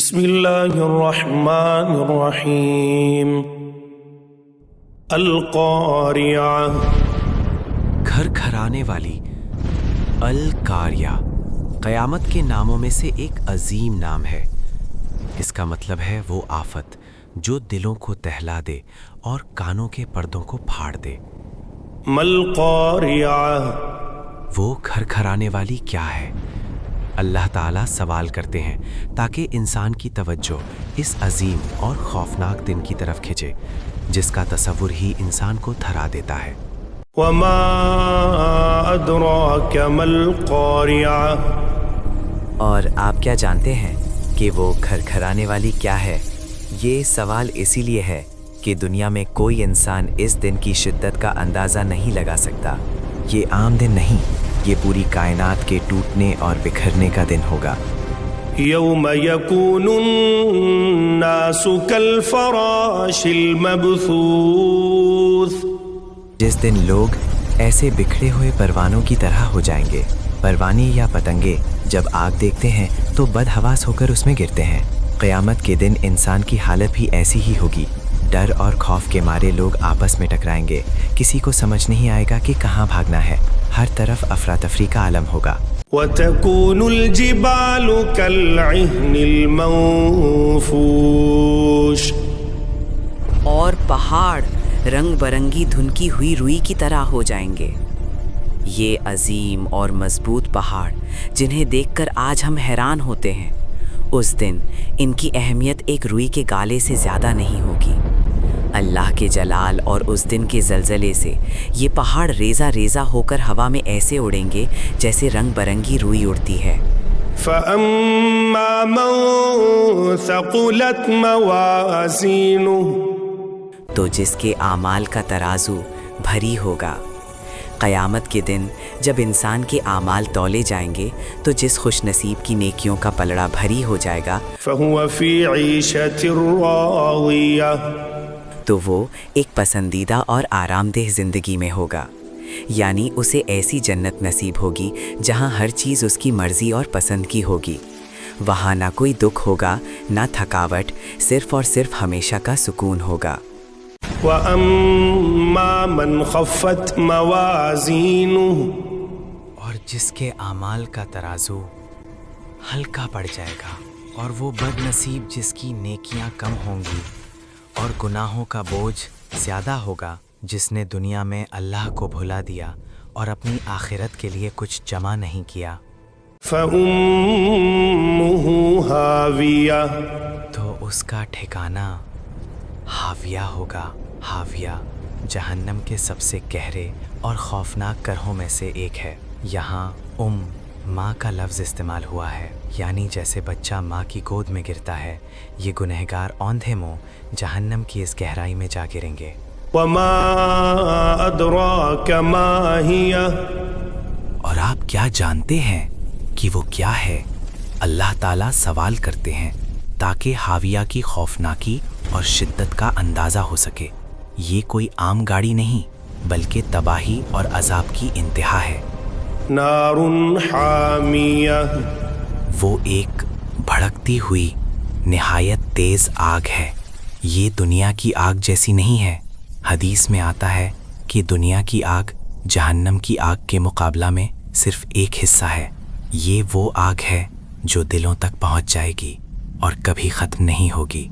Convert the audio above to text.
بسم اللہ الرحمن الرحیم القاریہ، گھر گھرانے والی، القاریہ قیامت کے ناموں میں سے ایک عظیم نام ہے۔ اس کا مطلب ہے وہ آفت جو دلوں کو دہلا دے اور کانوں کے پردوں کو پھاڑ دے۔ ملقاریہ، وہ گھر گھرانے والی کیا ہے؟ اللہ تعالیٰ سوال کرتے ہیں تاکہ انسان کی توجہ اس عظیم اور خوفناک دن کی طرف کھنچے جس کا تصور ہی انسان کو تھرا دیتا ہے۔ وما ادراک ما القاریہ، اور آپ کیا جانتے ہیں کہ وہ گھر گھرانے والی کیا ہے؟ یہ سوال اسی لیے ہے کہ دنیا میں کوئی انسان اس دن کی شدت کا اندازہ نہیں لگا سکتا۔ یہ عام دن نہیں، یہ پوری کائنات کے ٹوٹنے اور بکھرنے کا دن ہوگا۔ یوم یکون الناس کالفراش المبثوث، جس دن لوگ ایسے بکھرے ہوئے پروانوں کی طرح ہو جائیں گے۔ پروانے یا پتنگے جب آگ دیکھتے ہیں تو بدحواس ہو کر اس میں گرتے ہیں۔ قیامت کے دن انسان کی حالت بھی ایسی ہی ہوگی۔ ڈر اور خوف کے مارے لوگ آپس میں ٹکرائیں گے، کسی کو سمجھ نہیں آئے گا کہ کہاں بھاگنا ہے۔ ہر طرف افراتفری کا عالم ہوگا۔ وتكون الجبال كالعهن المنفوش، اور پہاڑ رنگ برنگی دھنکی ہوئی روئی کی طرح ہو جائیں گے۔ یہ عظیم اور مضبوط پہاڑ جنہیں دیکھ کر آج ہم حیران ہوتے ہیں، اس دن ان کی اہمیت ایک روئی کے گالے سے زیادہ نہیں ہوگی۔ اللہ کے جلال اور اس دن کے زلزلے سے یہ پہاڑ ریزہ ریزہ ہو کر ہوا میں ایسے اڑیں گے جیسے رنگ برنگی روئی اڑتی ہے۔ فأما من ثقلت موازینہ، تو جس کے اعمال کا ترازو بھری ہوگا۔ قیامت کے دن جب انسان کے اعمال تولے جائیں گے تو جس خوش نصیب کی نیکیوں کا پلڑا بھری ہو جائے گا فهو فی عیشۃ راضیہ، تو وہ ایک پسندیدہ اور آرام دہ زندگی میں ہوگا، یعنی اسے ایسی جنت نصیب ہوگی جہاں ہر چیز اس کی مرضی اور پسند کی ہوگی۔ وہاں نہ کوئی دکھ ہوگا، نہ تھکاوٹ، صرف اور صرف ہمیشہ کا سکون ہوگا۔ وَأَمَّا مَنْ خَفَّتْ مَوَازِينُهُ، اور جس کے اعمال کا ترازو ہلکا پڑ جائے گا، اور وہ بد نصیب جس کی نیکیاں کم ہوں گی اور گناہوں کا بوجھ زیادہ ہوگا، جس نے دنیا میں اللہ کو بھلا دیا اور اپنی آخرت کے لیے کچھ جمع نہیں کیا، فَأُمُّهُ هَاوِيَةٌ، تو اس کا ٹھکانہ ہاویہ ہوگا۔ ہاویہ جہنم کے سب سے گہرے اور خوفناک کرہوں میں سے ایک ہے۔ یہاں ماں کا لفظ استعمال ہوا ہے، یعنی جیسے بچہ ماں کی گود میں گرتا ہے، یہ گنہگار اوندھے منہ جہنم کی اس گہرائی میں جا گریں گے۔ وَمَا أَدْرَاكَ مَا هِيَهْ، اور آپ کیا جانتے ہیں کہ وہ کیا ہے؟ اللہ تعالیٰ سوال کرتے ہیں تاکہ ہاویہ کی خوفناکی اور شدت کا اندازہ ہو سکے۔ یہ کوئی عام گاڑی نہیں بلکہ تباہی اور عذاب کی انتہا ہے۔ نار حامیہ، وہ ایک بھڑکتی ہوئی نہایت تیز آگ ہے۔ یہ دنیا کی آگ جیسی نہیں ہے۔ حدیث میں آتا ہے کہ دنیا کی آگ جہنم کی آگ کے مقابلہ میں صرف ایک حصہ ہے۔ یہ وہ آگ ہے جو دلوں تک پہنچ جائے گی اور کبھی ختم نہیں ہوگی۔